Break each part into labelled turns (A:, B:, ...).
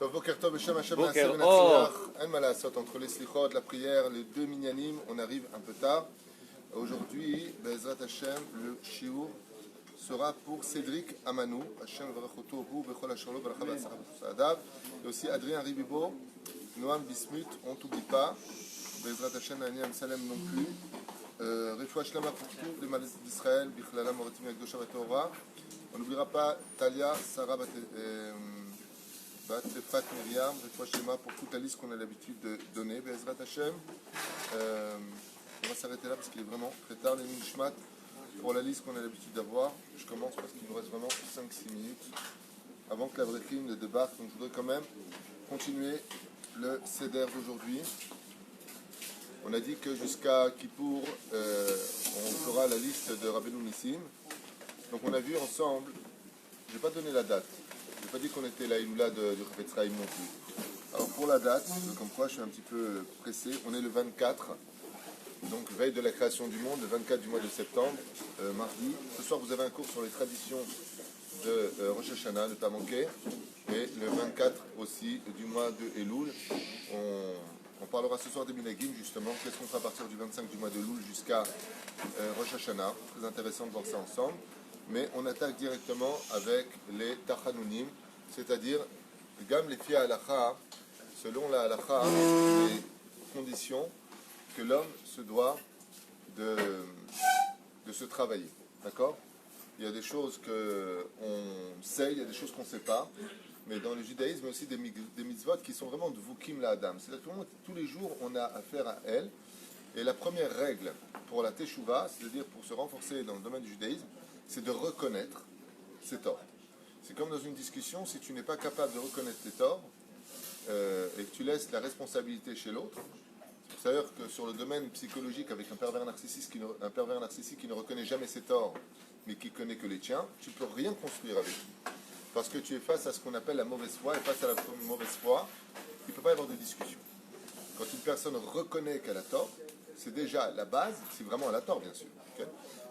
A: טוב, בוקר טוב, בשם Hashem
B: בוקר
A: Na'aseh
B: אור.
A: V'Natzliach. En מה לעשות, entre les slichot, la prière, les deux minyanim, on arrive un peu tard. Aujourd'hui, Be'ezrat Hashem, le shiur sera pour Cédric Amanou. Hashem V'rachoto Hu B'chol Hashalo B'racha B'atzara B'Sadav. Et aussi Adrien Ribibo, Noam Bismuth, on t'oublie pas. Be'ezrat Hashem, Nani Amsalem non plus. Refoua Shlama pour tous les malades d'Israël, Bichlala Moratim Yakdosha Torah. On n'oubliera pas Talia, Sarah Fat Myriam, Refoua Shema pour toute la liste qu'on a l'habitude de donner. Be'ezrat Hashem. On va s'arrêter là parce qu'il est vraiment très tard. Les Nishmat pour la liste qu'on a l'habitude d'avoir. Je commence parce qu'il nous reste vraiment 5-6 minutes avant que la Vrechim ne débarque. Donc je voudrais quand même continuer le Seder d'aujourd'hui. On a dit que jusqu'à Kippour, on fera la liste de Rabbeinu Nissim. Donc on a vu ensemble, je n'ai pas donné la date. Je n'ai pas dit qu'on était la Iloula du Chafetz Chaim non plus. Alors pour la date, comme quoi je suis un petit peu pressé, on est le 24, donc veille de la création du monde, le 24 du mois de septembre, mardi. Ce soir vous avez un cours sur les traditions de Rosh Hashanah, ne pas manquer. Et le 24 aussi du mois de Elul, on parlera ce soir des Minagim justement, qu'est-ce qu'on fera à partir du 25 du mois de Elul jusqu'à Rosh Hashanah. Très intéressant de voir ça ensemble. Mais on attaque directement avec les Tachanunim, c'est-à-dire Gam les Fia Halacha, selon la Halacha, les conditions que l'homme se doit de se travailler. D'accord? Il y a des choses qu'on sait, il y a des choses qu'on ne sait pas. Mais dans le judaïsme, il y a aussi des mitzvot qui sont vraiment de Vukim la Adam. C'est-à-dire que tous les jours, on a affaire à elles. Et la première règle pour la Teshuvah, c'est-à-dire pour se renforcer dans le domaine du judaïsme, c'est de reconnaître ses torts. C'est comme dans une discussion, si tu n'es pas capable de reconnaître tes torts et que tu laisses la responsabilité chez l'autre, c'est-à-dire que sur le domaine psychologique, avec un pervers narcissique qui ne reconnaît jamais ses torts, mais qui connaît que les tiens, tu ne peux rien construire avec lui. Parce que tu es face à ce qu'on appelle la mauvaise foi, et face à la mauvaise foi, il ne peut pas y avoir de discussion. Quand une personne reconnaît qu'elle a tort, c'est déjà la base, si vraiment elle a tort bien sûr. Okay,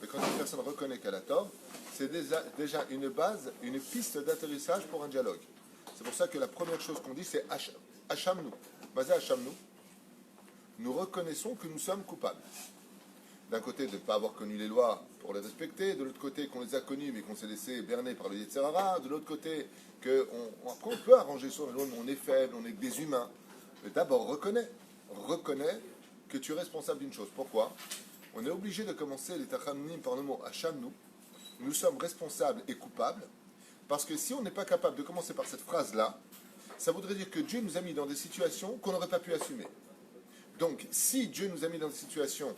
A: mais quand une personne reconnaît qu'elle a tort, c'est déjà une base, une piste d'atterrissage pour un dialogue. C'est pour ça que la première chose qu'on dit, c'est Hachamnou. Basé Hachamnou, nous reconnaissons que nous sommes coupables. D'un côté, de ne pas avoir connu les lois pour les respecter, de l'autre côté, qu'on les a connues mais qu'on s'est laissé berner par le Yetzer Hara, de l'autre côté, qu'on peut arranger sur le on est faible, on est que des humains. Mais d'abord, reconnais que tu es responsable d'une chose. Pourquoi? On est obligé de commencer les Tachanunim par le mot Hachamnou. Nous sommes responsables et coupables, parce que si on n'est pas capable de commencer par cette phrase-là, ça voudrait dire que Dieu nous a mis dans des situations qu'on n'aurait pas pu assumer. Donc, si Dieu nous a mis dans des situations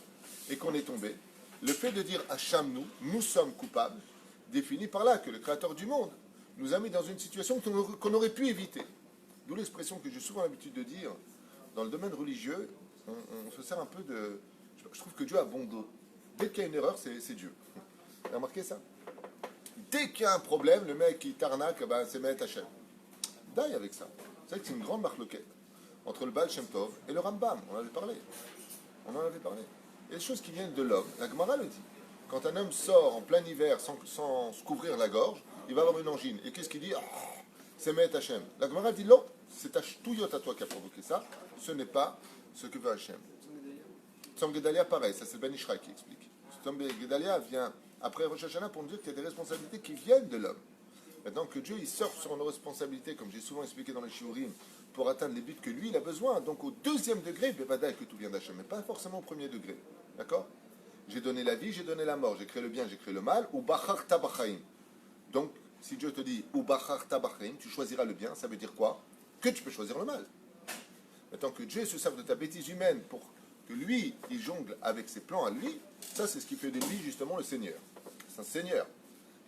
A: et qu'on est tombé, le fait de dire Hachamnou, nous sommes coupables, définit par là que le Créateur du monde nous a mis dans une situation qu'on aurait pu éviter. D'où l'expression que j'ai souvent l'habitude de dire, dans le domaine religieux, on se sert un peu de... Je trouve que Dieu a bon dos. Dès qu'il y a une erreur, c'est Dieu. Vous avez remarqué ça? Dès qu'il y a un problème, le mec qui t'arnaque, c'est Mehet Hashem. D'aille avec ça. Vous savez que c'est une grande marloquette entre le Baal Shem Tov et le Rambam. On en avait parlé. Il y a des choses qui viennent de l'homme. La Gemara le dit. Quand un homme sort en plein hiver sans se couvrir la gorge, il va avoir une angine. Et qu'est-ce qu'il dit? C'est Mehet Hashem. La Gemara dit non, c'est ta ch'touillot à toi qui a provoqué ça. Ce n'est pas ce que veut Hashem. Tzom Gedalia, pareil. Ça, c'est Ben Ishraï qui explique. Tzom Gedalia vient après Rosh Hashanah pour nous dire qu'il y a des responsabilités qui viennent de l'homme. Maintenant que Dieu il surfe sur nos responsabilités, comme j'ai souvent expliqué dans les shiurim, pour atteindre les buts que lui il a besoin. Donc au deuxième degré, Bevadaï que tout vient d'Hachem, mais pas forcément au premier degré. D'accord? J'ai donné la vie, j'ai donné la mort, j'ai créé le bien, j'ai créé le mal, ou bachar tabachaim. Donc si Dieu te dit ou bachar tabachaim, tu choisiras le bien, ça veut dire quoi? Que tu peux choisir le mal. Maintenant que Dieu se serve de ta bêtise humaine pour que lui il jongle avec ses plans à lui, ça c'est ce qui fait de lui justement le Seigneur. C'est un Seigneur.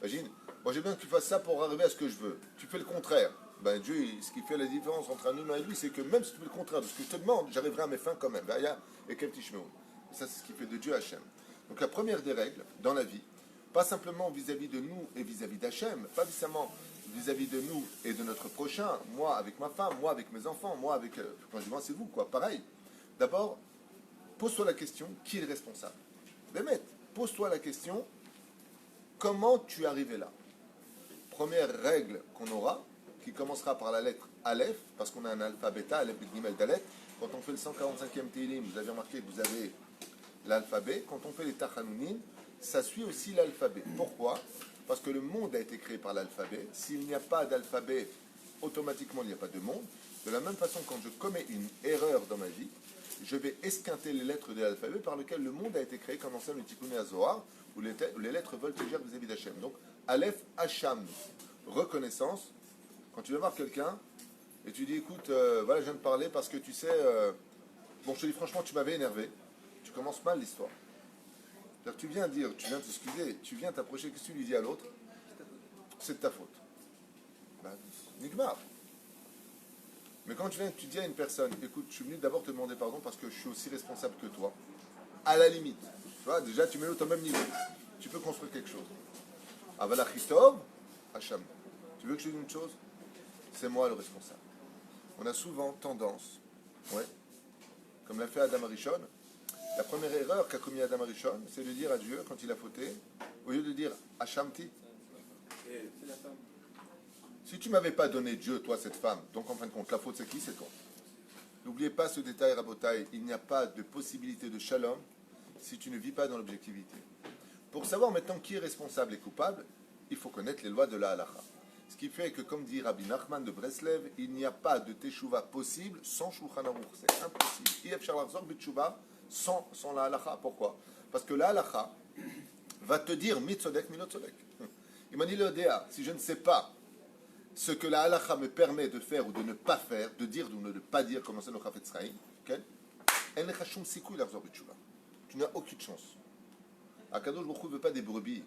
A: Imagine, moi j'ai besoin que tu fasses ça pour arriver à ce que je veux. Tu fais le contraire. Ben Dieu, ce qui fait la différence entre un humain et lui, c'est que même si tu fais le contraire de ce que je te demande, j'arriverai à mes fins quand même. Et quel petit chemin. Ça, c'est ce qui fait de Dieu Hachem. Donc la première des règles dans la vie, pas simplement vis-à-vis de nous et vis-à-vis d'Hachem, pas seulement vis-à-vis de nous et de notre prochain, moi avec ma femme, moi avec mes enfants, moi avec... quand je dis moi, c'est vous, quoi. Pareil. D'abord, pose-toi la question, qui est le responsable? Bémet, pose-toi la question, comment tu es arrivé là? Première règle qu'on aura, qui commencera par la lettre Aleph, parce qu'on a un alpha bêta, Aleph, Bet, Gimel, Dalet. Quand on fait le 145e Télim, vous avez remarqué que vous avez l'alphabet. Quand on fait les Tachanounim, ça suit aussi l'alphabet. Pourquoi? Parce que le monde a été créé par l'alphabet. S'il n'y a pas d'alphabet, automatiquement il n'y a pas de monde. De la même façon, quand je commets une erreur dans ma vie, je vais esquinter les lettres de l'alphabet par lequel le monde a été créé, comme enseigne le Tikkun HaZohar, où les lettres voltigèrent vis-à-vis d'Hachem. Donc, Aleph, Hacham, reconnaissance. Quand tu vas voir quelqu'un et tu dis, écoute, voilà, je viens de parler parce que tu sais, bon, je te dis franchement, tu m'avais énervé. Tu commences mal l'histoire. C'est-à-dire, tu viens dire, tu viens t'excuser, tu viens t'approcher, qu'est-ce que tu lui dis à l'autre? C'est de ta faute. Ben, Nigmar. Mais quand tu dis à une personne, écoute, je suis venu d'abord te demander pardon parce que je suis aussi responsable que toi, à la limite, tu vois, déjà tu mets l'autre au même niveau, tu peux construire quelque chose. Avalachitov, Hacham. Tu veux que je te dise une chose? C'est moi le responsable. On a souvent tendance, ouais, comme l'a fait Adam Arishon, la première erreur qu'a commis Adam Arishon, c'est de dire à Dieu, quand il a fauté, au lieu de dire Hachamti, si tu m'avais pas donné Dieu, toi, cette femme, donc en fin de compte, la faute c'est qui? C'est toi. N'oubliez pas ce détail, Rabotai, il n'y a pas de possibilité de shalom si tu ne vis pas dans l'objectivité. Pour savoir maintenant qui est responsable et coupable, il faut connaître les lois de la halacha. Ce qui fait que, comme dit Rabbi Nachman de Breslev, il n'y a pas de teshuva possible sans Shulchan Aruch. C'est impossible. Il y a teshuva sans la halacha. Pourquoi? Parce que la halacha va te dire mitzodek, minotzodek. Il m'a dit le Odéa, si je ne sais pas ce que la halacha me permet de faire ou de ne pas faire, de dire ou de ne pas dire, comme c'est le Chafetz Chaim, tu n'as aucune chance. Akadosh Baruch Hu ne veut pas des brebis.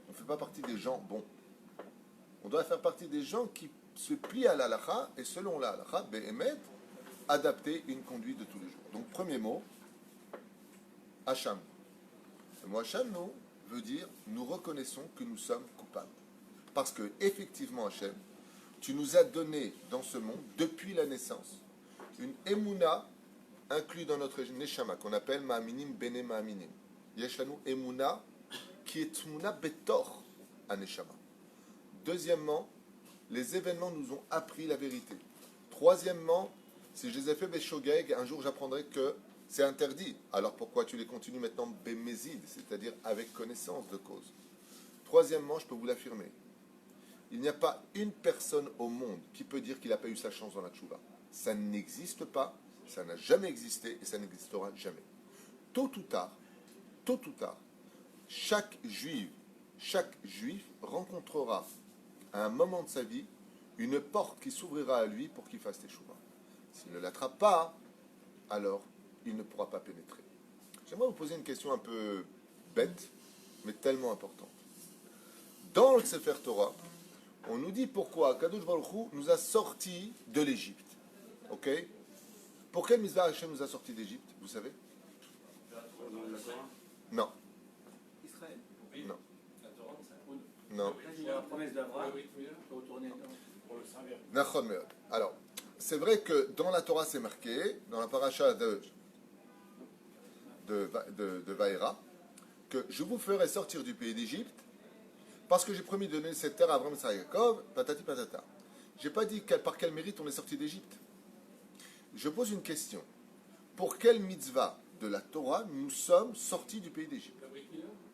A: On ne fait pas partie des gens bons. On doit faire partie des gens qui se plient à la halacha et selon la halacha, be'emet, adapter une conduite de tous les jours. Donc, premier mot, Hacham. Le mot Hacham, nous, veut dire nous reconnaissons que nous sommes coupables. Parce que, effectivement, Hachem, tu nous as donné dans ce monde, depuis la naissance, une émouna inclue dans notre neshama, qu'on appelle ma'aminim bene ma'aminim. Yeshanu émouna, qui est tmouna betor à neshama. Deuxièmement, les événements nous ont appris la vérité. Troisièmement, si je les ai fait beshogeg, un jour j'apprendrai que c'est interdit. Alors pourquoi tu les continues maintenant bémézid, c'est-à-dire avec connaissance de cause. Troisièmement, je peux vous l'affirmer, il n'y a pas une personne au monde qui peut dire qu'il n'a pas eu sa chance dans la tchouva. Ça n'existe pas, ça n'a jamais existé et ça n'existera jamais. Tôt ou tard, chaque juif rencontrera à un moment de sa vie une porte qui s'ouvrira à lui pour qu'il fasse teshuva. S'il ne l'attrape pas, alors il ne pourra pas pénétrer. J'aimerais vous poser une question un peu bête, mais tellement importante. Dans le Sefer Torah, on nous dit pourquoi Kadosh Baruch Hu nous a sortis de l'Égypte. Ok? Pour quelle mitzvah Hachem nous a sortis d'Égypte? Vous savez? Non.
B: Israël?
A: Non. Non.
B: La promesse d'Abraham de retourner pour le servir.
A: Nachon meod. Alors, c'est vrai que dans la Torah c'est marqué, dans la paracha de Vaïra, que je vous ferai sortir du pays d'Égypte parce que j'ai promis de donner cette terre à Abraham, Sarah et Jacob, patati patata. J'ai pas dit par quel mérite on est sorti d'Égypte. Je pose une question. Pour quelle mitzvah de la Torah nous sommes sortis du pays d'Égypte?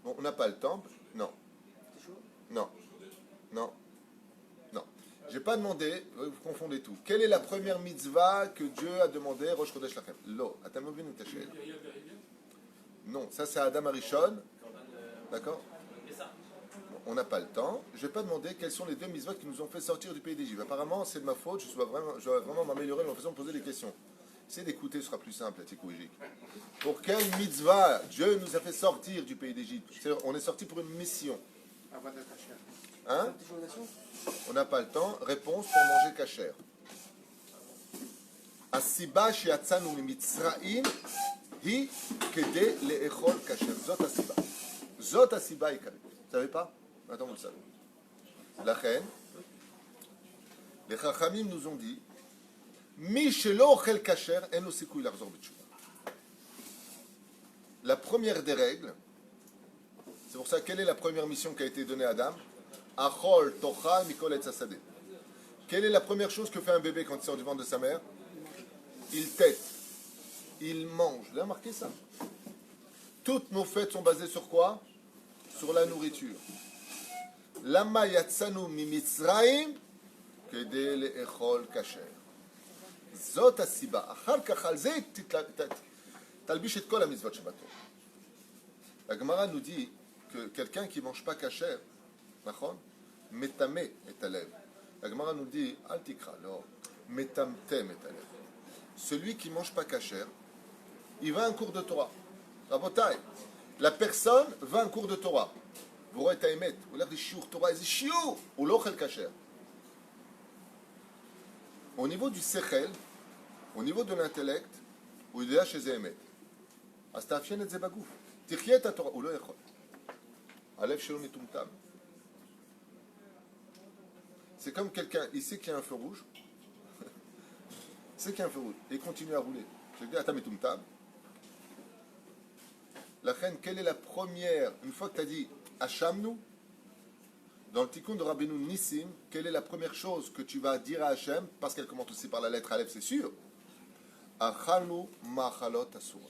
A: Bon, on n'a pas le temple. Non. Non. Non. Non. J'ai pas demandé, vous confondez tout. Quelle est la première mitzvah que Dieu a demandé Rosh Chodesh Lachem? Lo. Non, ça c'est Adam Arishon. D'accord? On n'a pas le temps. Je ne vais pas demander quelles sont les deux mitzvahs qui nous ont fait sortir du pays d'Égypte. Apparemment, c'est de ma faute. Je dois vraiment m'améliorer dans ma façon de poser des questions. Essayez d'écouter, ce sera plus simple, Atikoujik. Pour quelle mitzvah Dieu nous a fait sortir du pays d'Égypte? On est sorti pour une mission. Hein? On n'a pas le temps. Réponse pour manger kasher. Asiba sheyatzanu mimitzraim hi kede leechol kasher. Zot asiba. Zot asiba ikari. Vous ne savez pas? Maintenant vous le savez. La reine, les Chachamim nous ont dit Mi shelo ochel kasher en lo sikouy lachzor b'tshuva. La première des règles, c'est pour ça, quelle est la première mission qui a été donnée à Adam? Achol tochal mikol etz hasadeh. Quelle est la première chose que fait un bébé quand il sort du ventre de sa mère? Il tète, il mange. Vous avez remarqué ça? Toutes nos fêtes sont basées sur quoi? Sur la nourriture. Lama yatsanu mi Mitzrayim kedei le'echol kasher. Zot hasiba. Achar כך על זה תלביש את כל המצוות שבתורה. La Gemara nous dit que quelqu'un qui ne mange pas kasher, נכון? מטמא את הלב. La Gemara nous dit, אל תקרא, לא, מטמטם את הלב. Celui qui ne mange pas kasher, il va à un cours de Torah. Rabotai, la personne va à un cours de Torah. Vous voyez ta émet, vous l'avez shiur Torah, c'est shiur, ou l'ochel kasher. Au niveau du sechel, au niveau de l'intellect, הוא יודע שזה אמת. אז תאפיין את זה בגוף. תחיה את התורה, הוא לא יכול. הלב שלו מטומטם. C'est comme quelqu'un, il sait qu'il y a un feu rouge, il sait qu'il y a un feu rouge, et il continue à rouler. Je lui dis, attends, mטומטם. La reine, quelle est la première, une fois que tu as dit, Hachamnu, dans le tikkun de Rabbeinu Nissim, quelle est la première chose que tu vas dire à Hachem, parce qu'elle commence aussi par la lettre Aleph, c'est sûr. Achalnu ma'achalot asurot.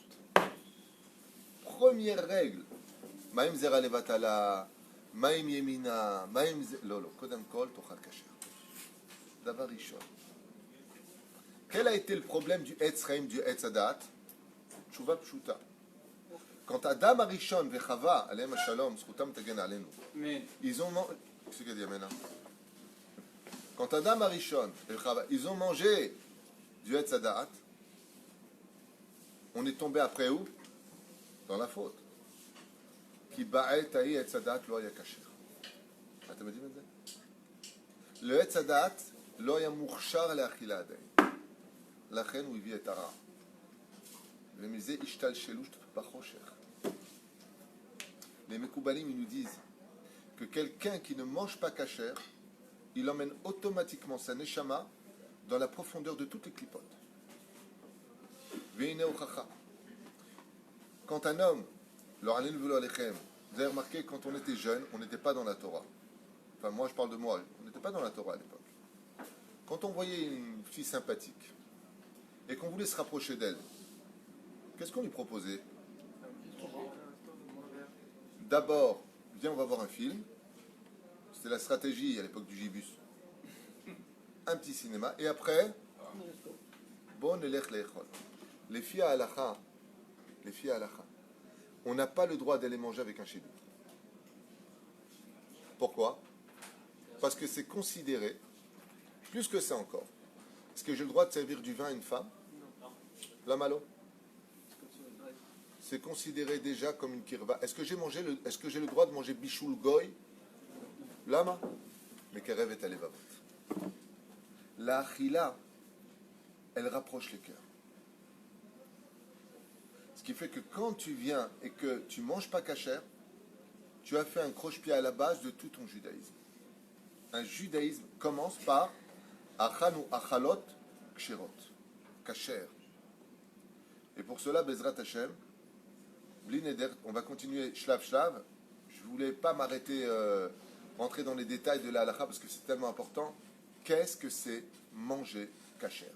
A: Première règle. Maïm zera levatala, maïm yemina, maïm lolo. Kodem kol tochal kasher. Davar rishon. Quel a été le problème du Etz Chaim, du Etz Hadat? Tshuva pshuta. Quand Adam Arishon et Chava, alayhim shalom, zchutam tagen alenu, ils ont mangé. Qu'est-ce qu'il dit, Amen? Quand Adam Arishon et Chava, ils ont mangé du Etz Hadat, on est tombé après où? Dans la faute. Qui ba'et ta'i Etz Hadat lo haya kasher. Vous me dites? Le Etz Hadat lo haya mouchar le'achila adayin. Lachen où il vit et ara. Le musée ishtal shelush bachosher. Les Mekoubalim, ils nous disent que quelqu'un qui ne mange pas kasher, il emmène automatiquement sa neshama dans la profondeur de toutes les clipotes. Veine ochacha. Quand un homme, vous avez remarqué, quand on était jeune, on n'était pas dans la Torah. Enfin, moi, je parle de moi, on n'était pas dans la Torah à l'époque. Quand on voyait une fille sympathique et qu'on voulait se rapprocher d'elle, qu'est-ce qu'on lui proposait? D'abord, viens, on va voir un film. C'était la stratégie à l'époque du Gibus. Un petit cinéma. Et après, bon, les filles à halakha, on n'a pas le droit d'aller manger avec un chédou. Pourquoi? Parce que c'est considéré, plus que ça encore. Est-ce que j'ai le droit de servir du vin à une femme? La malo? C'est considéré déjà comme une kirva. Est-ce que j'ai le droit de manger bichoul goy? Lama? Mais kerev et alevavot. La achila, elle rapproche les cœurs. Ce qui fait que quand tu viens et que tu manges pas kasher, tu as fait un croche-pied à la base de tout ton judaïsme. Un judaïsme commence par achanu achalot ksherot, kasher. Et pour cela, Bezrat Hashem, on va continuer shlav shlav. Je ne voulais pas m'arrêter, rentrer dans les détails de la halakha parce que c'est tellement important. Qu'est-ce que c'est manger kasher?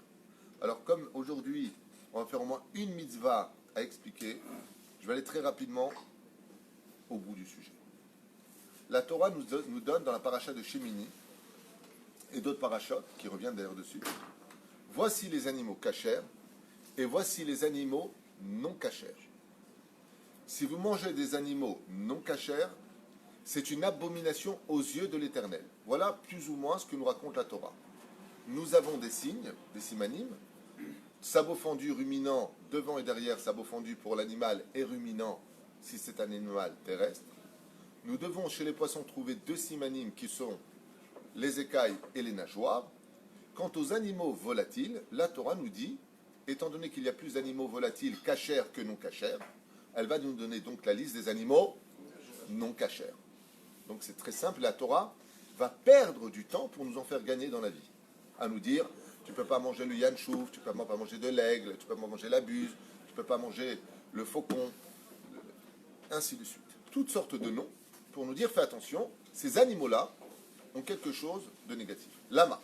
A: Alors comme aujourd'hui, on va faire au moins une mitzvah à expliquer, je vais aller très rapidement au bout du sujet. La Torah nous donne dans la paracha de Shemini et d'autres parachutes qui reviennent d'ailleurs dessus, voici les animaux kasher et voici les animaux non kasher. Si vous mangez des animaux non kasher, c'est une abomination aux yeux de l'Éternel. Voilà plus ou moins ce que nous raconte la Torah. Nous avons des signes, des simanim, sabot fendu, ruminant, devant et derrière, sabot fendu pour l'animal et ruminant si c'est un animal terrestre. Nous devons chez les poissons trouver deux simanim qui sont les écailles et les nageoires. Quant aux animaux volatiles, la Torah nous dit, étant donné qu'il y a plus d'animaux volatiles kasher que non kasher, elle va nous donner donc la liste des animaux non kasher. Donc c'est très simple, la Torah va perdre du temps pour nous en faire gagner dans la vie. À nous dire, tu ne peux pas manger le yanchouf, tu ne peux pas manger de l'aigle, tu ne peux pas manger la buse, tu ne peux pas manger le faucon, ainsi de suite. Toutes sortes de noms pour nous dire, fais attention, ces animaux-là ont quelque chose de négatif. Lama.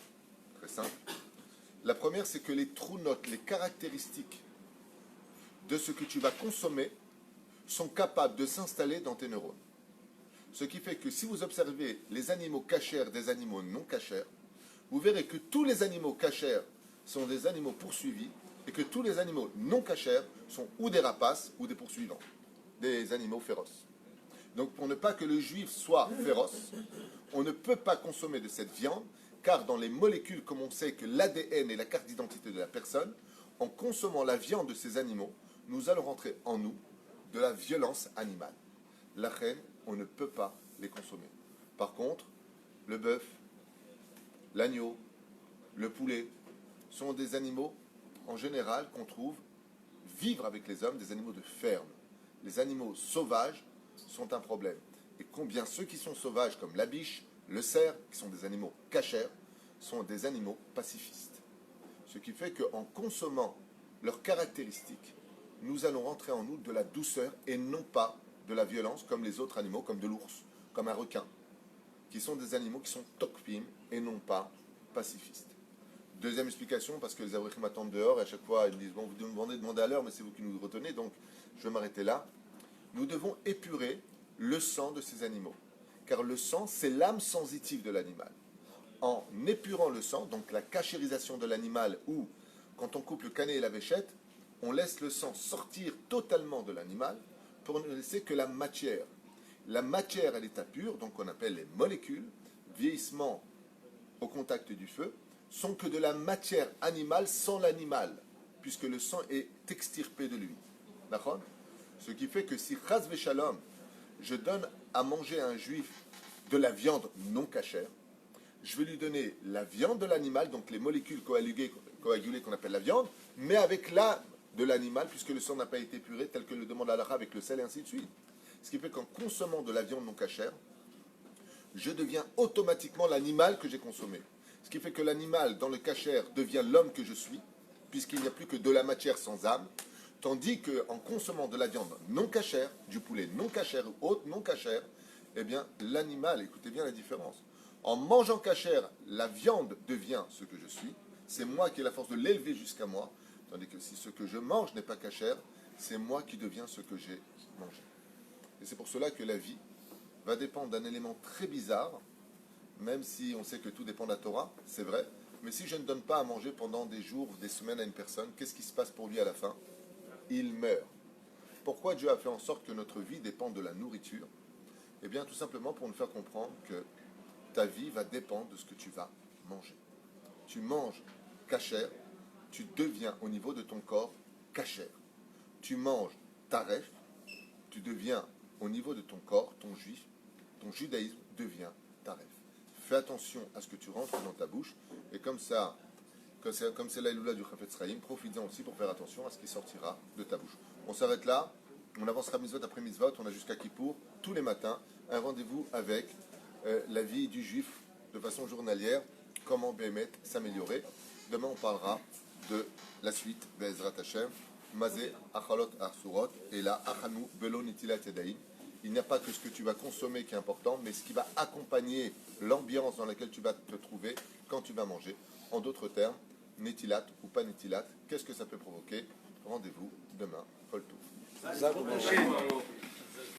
A: très simple. La première, c'est que les trous notes, les caractéristiques de ce que tu vas consommer sont capables de s'installer dans tes neurones. Ce qui fait que si vous observez les animaux cachers des animaux non cachers, vous verrez que tous les animaux cachers sont des animaux poursuivis et que tous les animaux non cachers sont ou des rapaces ou des poursuivants, des animaux féroces. Donc pour ne pas que le juif soit féroce, on ne peut pas consommer de cette viande, car dans les molécules, comme on sait que l'ADN est la carte d'identité de la personne, en consommant la viande de ces animaux, nous allons rentrer en nous de la violence animale. La reine, on ne peut pas les consommer. Par contre, le bœuf, l'agneau, le poulet sont des animaux, en général, qu'on trouve vivre avec les hommes, des animaux de ferme. Les animaux sauvages sont un problème. Et combien ceux qui sont sauvages, comme la biche, le cerf, qui sont des animaux cachers, sont des animaux pacifistes. Ce qui fait qu'en consommant leurs caractéristiques, nous allons rentrer en nous de la douceur et non pas de la violence comme les autres animaux, comme de l'ours, comme un requin, qui sont des animaux qui sont tokpim et non pas pacifistes. Deuxième explication, parce que les abrichim m'attendent dehors et à chaque fois ils me disent bon, vous demandez à l'heure, mais c'est vous qui nous retenez, donc je vais m'arrêter là. Nous devons épurer le sang de ces animaux, car le sang, c'est l'âme sensitive de l'animal. En épurant le sang, donc la cachérisation de l'animal, ou quand on coupe le canet et la véchette, on laisse le sang sortir totalement de l'animal pour ne laisser que la matière. La matière à l'état pur, donc on appelle les molécules, vieillissement au contact du feu, sont que de la matière animale sans l'animal, puisque le sang est extirpé de lui. D'accord ? Ce qui fait que si chas v'shalom, je donne à manger à un juif de la viande non cachère, je vais lui donner la viande de l'animal, donc les molécules coagulées qu'on appelle la viande, mais avec l'âme de l'animal, puisque le sang n'a pas été épuré, tel que le demande la halakha avec le sel et ainsi de suite. Ce qui fait qu'en consommant de la viande non cachère, je deviens automatiquement l'animal que j'ai consommé. Ce qui fait que l'animal, dans le cachère, devient l'homme que je suis, puisqu'il n'y a plus que de la matière sans âme, tandis qu'en consommant de la viande non cachère, du poulet non cachère ou autre non cachère, eh bien, l'animal, écoutez bien la différence. En mangeant cachère, la viande devient ce que je suis, c'est moi qui ai la force de l'élever jusqu'à moi, tandis que si ce que je mange n'est pas cachère, c'est moi qui deviens ce que j'ai mangé. Et c'est pour cela que la vie va dépendre d'un élément très bizarre, même si on sait que tout dépend de la Torah, c'est vrai, mais si je ne donne pas à manger pendant des jours, des semaines à une personne, qu'est-ce qui se passe pour lui à la fin? Il meurt. Pourquoi Dieu a fait en sorte que notre vie dépende de la nourriture? Eh bien, tout simplement pour nous faire comprendre que ta vie va dépendre de ce que tu vas manger. Tu manges cachère, tu deviens au niveau de ton corps cachère. Tu manges taref, tu deviens au niveau de ton corps, ton juif, ton judaïsme devient taref. Fais attention à ce que tu rentres dans ta bouche, et comme ça, comme c'est l'Aïloula du Chafetz Chaim, profites-en aussi pour faire attention à ce qui sortira de ta bouche. On s'arrête là, on avancera mitzvot après mitzvot, on a jusqu'à Kippour, tous les matins, un rendez-vous avec la vie du juif de façon journalière, comment Béhémet s'améliorer. Demain on parlera de la suite, Be'ezrat Hashem, Mazé, Achalot, Arsurot, et là, Achanu, Belo, Nitilat, Yadaïm. Il n'y a pas que ce que tu vas consommer qui est important, mais ce qui va accompagner l'ambiance dans laquelle tu vas te trouver quand tu vas manger. En d'autres termes, Netilat ou pas Netilat, qu'est-ce que ça peut provoquer? Rendez-vous demain, Kol Tov.